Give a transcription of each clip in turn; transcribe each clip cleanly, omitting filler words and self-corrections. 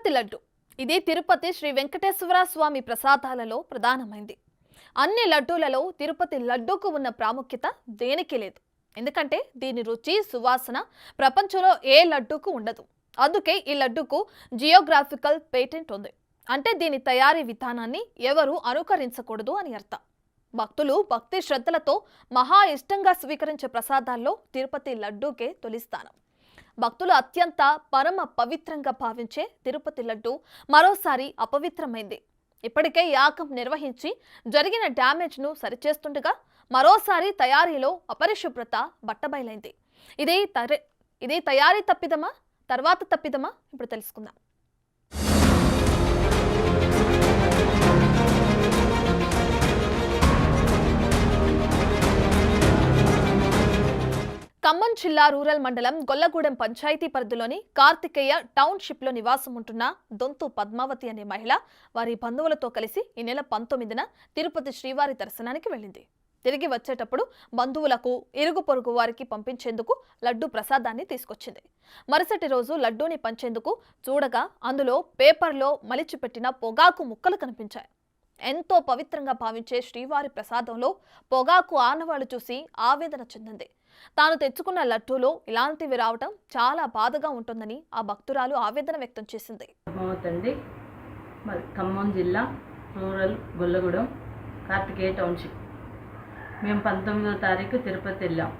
తిరుపతి లడ్డు ఇది తిరుపతి శ్రీ వెంకటేశ్వర స్వామి ప్రసాదాలలో ప్రధానమైంది. అన్ని లడ్డూలలో తిరుపతి లడ్డూకు ఉన్న ప్రాముఖ్యత దేనికి లేదు. ఎందుకంటే దీని రుచి సువాసన ప్రపంచంలో ఏ లడ్డూకు ఉండదు. అందుకే ఈ లడ్డూకు జియోగ్రాఫికల్ పేటెంట్ ఉంది. అంటే దీని తయారీ విధానాన్ని ఎవరు అనుకరించకూడదు అని అర్థం. భక్తులు భక్తి శ్రద్ధలతో మహా ఇష్టంగా స్వీకరించే ప్రసాదాల్లో తిరుపతి లడ్డూకే తొలి స్థానం. భక్తులు అత్యంత పరమ పవిత్రంగా భావించే తిరుపతి లడ్డు మరోసారి అపవిత్రమైంది. ఇప్పటికే యాగం నిర్వహించి జరిగిన డ్యామేజ్ను సరిచేస్తుండగా మరోసారి తయారీలో అపరిశుభ్రత బట్టబయలైంది. ఇది తయారీ తప్పిదమా, తర్వాత తప్పిదమా? ఇప్పుడు తెలుసుకుందాం. ఖమ్మం జిల్లా రూరల్ మండలం గొల్లగూడెం పంచాయతీ పరిధిలోని కార్తికేయ టౌన్షిప్లో నివాసం ఉంటున్న దొంతు పద్మావతి అనే మహిళ వారి బంధువులతో కలిసి ఈ నెల 19న తిరుపతి శ్రీవారి దర్శనానికి వెళ్ళింది. తిరిగి వచ్చేటప్పుడు బంధువులకు ఇరుగు పొరుగు వారికి పంపించేందుకు లడ్డు ప్రసాదాన్ని తీసుకొచ్చింది. మరుసటి రోజు లడ్డూని పంచేందుకు చూడగా అందులో పేపర్లో మలిచిపెట్టిన పొగాకు ముక్కలు కనిపించాయి. ఎంతో పవిత్రంగా భావించే శ్రీవారి ప్రసాదంలో పొగాకు ఆనవాళ్లు చూసి ఆవేదన చెందింది. తాను తెచ్చుకున్న లడ్డూలో ఇలాంటివి రావటం చాలా బాధగా ఉంటుందని ఆ భక్తురాలు ఆవేదన వ్యక్తం చేసింది. ఖమ్మం జిల్లా రూరల్ గొల్లగూడెం కార్తికేయ టౌన్షిప్. మేము 19వ తారీఖు తిరుపతి వెళ్ళాం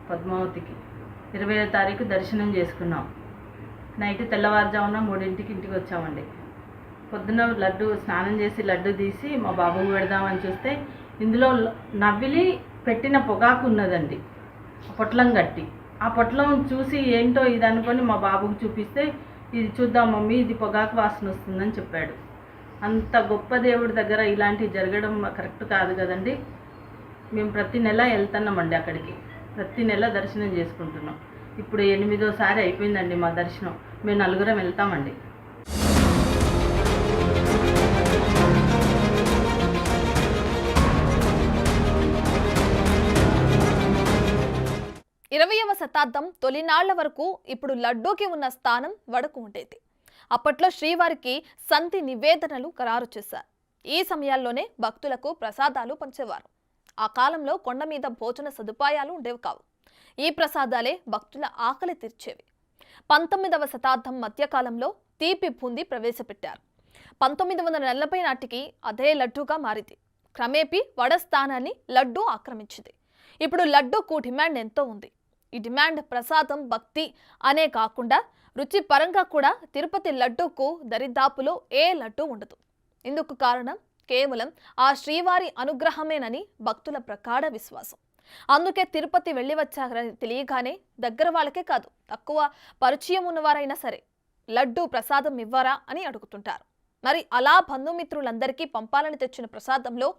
పద్మావతికి. 20వ తారీఖు దర్శనం చేసుకున్నాం. నైట్ తెల్లవారుజామున 3ంటికి ఇంటికి వచ్చామండి. పొద్దున లడ్డు స్నానం చేసి లడ్డు తీసి మా బాబుకు పెడదామని చూస్తే ఇందులో నవ్విలి పెట్టిన పొగాకు ఉన్నదండి. పొట్లం కట్టి ఆ పొట్లం చూసి ఏంటో ఇది అనుకొని మా బాబుకు చూపిస్తే ఇది చూద్దాం మమ్మీ, ఇది పొగాకు వాసన వస్తుందని చెప్పాడు. అంత గొప్ప దేవుడి దగ్గర ఇలాంటివి జరగడం కరెక్ట్ కాదు కదండి. మేము ప్రతి నెల వెళ్తున్నామండి అక్కడికి. ప్రతి నెల దర్శనం చేసుకుంటున్నాం. ఇప్పుడు 8వ అయిపోయిందండి మా దర్శనం. మేము 4 వెళ్తామండి. ఇరవైవ శతాబ్దం తొలినాళ్ల వరకు ఇప్పుడు లడ్డూకి ఉన్న స్థానం వడకు ఉండేది. అప్పట్లో శ్రీవారికి సంతి నివేదనలు ఖరారు చేశారు. ఈ సమయాల్లోనే భక్తులకు ప్రసాదాలు పంచేవారు. ఆ కాలంలో కొండ మీద భోజన సదుపాయాలు ఉండేవి కావు. ఈ ప్రసాదాలే భక్తుల ఆకలి తీర్చేవి. 19వ శతాబ్దం మధ్యకాలంలో తీపి బూందీ ప్రవేశపెట్టారు. 1940 నాటికి అదే లడ్డూగా మారింది. క్రమేపీ వడ స్థానాన్ని లడ్డూ ఆక్రమించింది. ఇప్పుడు లడ్డూకు డిమాండ్ ఎంతో ఉంది. ఈ డిమాండ్ ప్రసాదం భక్తి అనే కాకుండా రుచి పరంగా కూడా తిరుపతి లడ్డూకు దరిదాపులో ఏ లడ్డూ ఉండదు. ఇందుకు కారణం కేవలం ఆ శ్రీవారి అనుగ్రహమేనని భక్తుల ప్రగాఢ విశ్వాసం. అందుకే తిరుపతి వెళ్ళి వచ్చారని తెలియగానే దగ్గర వాళ్ళకే కాదు, తక్కువ పరిచయం ఉన్నవారైనా సరే లడ్డూ ప్రసాదం ఇవ్వరా అని అడుగుతుంటారు. మరి అలా బంధుమిత్రులందరికీ పంపాలని తెచ్చిన ప్రసాదంలో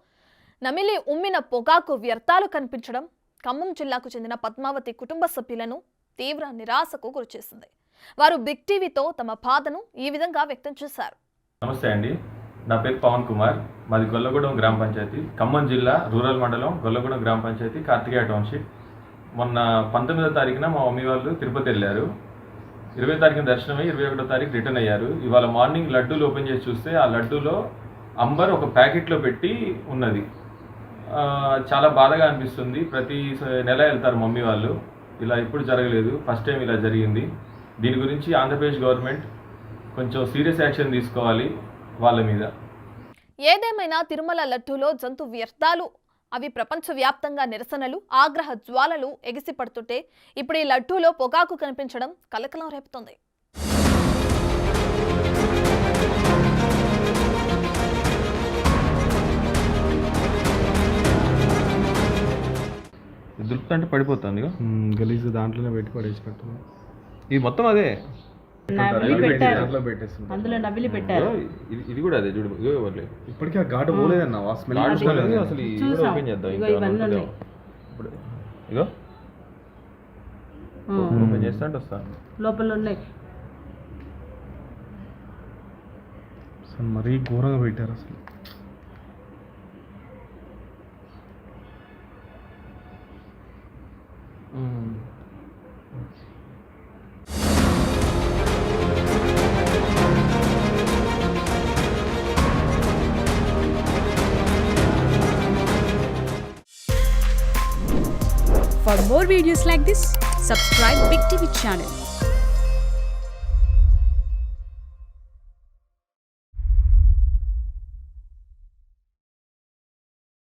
నమిలి ఉమ్మిన పొగాకు వ్యర్థాలు కనిపించడం ఖమ్మం జిల్లాకు చెందిన పద్మావతి కుటుంబ సభ్యులను తీవ్ర నిరాశకు గురిచేసింది. వారు బిగ్ టీవీతో తమ బాధను ఈ విధంగా వ్యక్తం చేశారు. నమస్తే అండి, నా పేరు పవన్ కుమార్. మాది గొల్లగూడెం గ్రామ పంచాయతీ, ఖమ్మం జిల్లా రూరల్ మండలం గొల్లగూడెం గ్రామ పంచాయతీ, కార్తికేయ టౌన్షిప్. మొన్న 19వ తారీఖున మా మమ్మీ వాళ్ళు తిరుపతి వెళ్ళారు. 20వ తారీఖున దర్శనం అయ్యి 21వ తారీఖు రిటర్న్ అయ్యారు. ఇవాళ మార్నింగ్ లడ్డూలు ఓపెన్ చేసి చూస్తే ఆ లడ్డూలో అంబర్ ఒక ప్యాకెట్లో పెట్టి ఉన్నది. చాలా బాధగా అనిపిస్తుంది. ప్రతి నెల వెళ్తారు మమ్మీ వాళ్ళు. ఇలా ఎప్పుడు జరగలేదు, ఫస్ట్ టైం ఇలా జరిగింది. దీని గురించి ఆంధ్రప్రదేశ్ గవర్నమెంట్ కొంచెం సీరియస్ యాక్షన్ తీసుకోవాలి వాళ్ళ మీద. ఏదేమైనా తిరుమల లడ్డూలో జంతు వ్యర్థాలు అవి ప్రపంచవ్యాప్తంగా నిరసనలు, ఆగ్రహ జ్వాలలు ఎగిసిపడుతుంటే ఇప్పుడు ఈ లడ్డూలో పొగాకు కనిపించడం కలకలం రేపుతుంది. దులుపుతుంటే పడిపోతుంది గలీజ్, దాంట్లోనే పెట్టి పడేసినట్టు. ఇది మొత్తం అదే, అందులో నవ్విలి పెట్టారు. ఇది కూడా అదే చూడు. ఇప్పటికీ ఆ ఘాటు పోలేదన్న, అసలు ఓపెన్ చేద్దాం. ఇప్పుడు ఇగో ఓపెన్ చేస్తా అంటే వస్తా, లోపల ఉన్నాయి. అసలు మరీ ఘోరంగా పెట్టారు అసలు. For more videos like this, subscribe Big TV channel.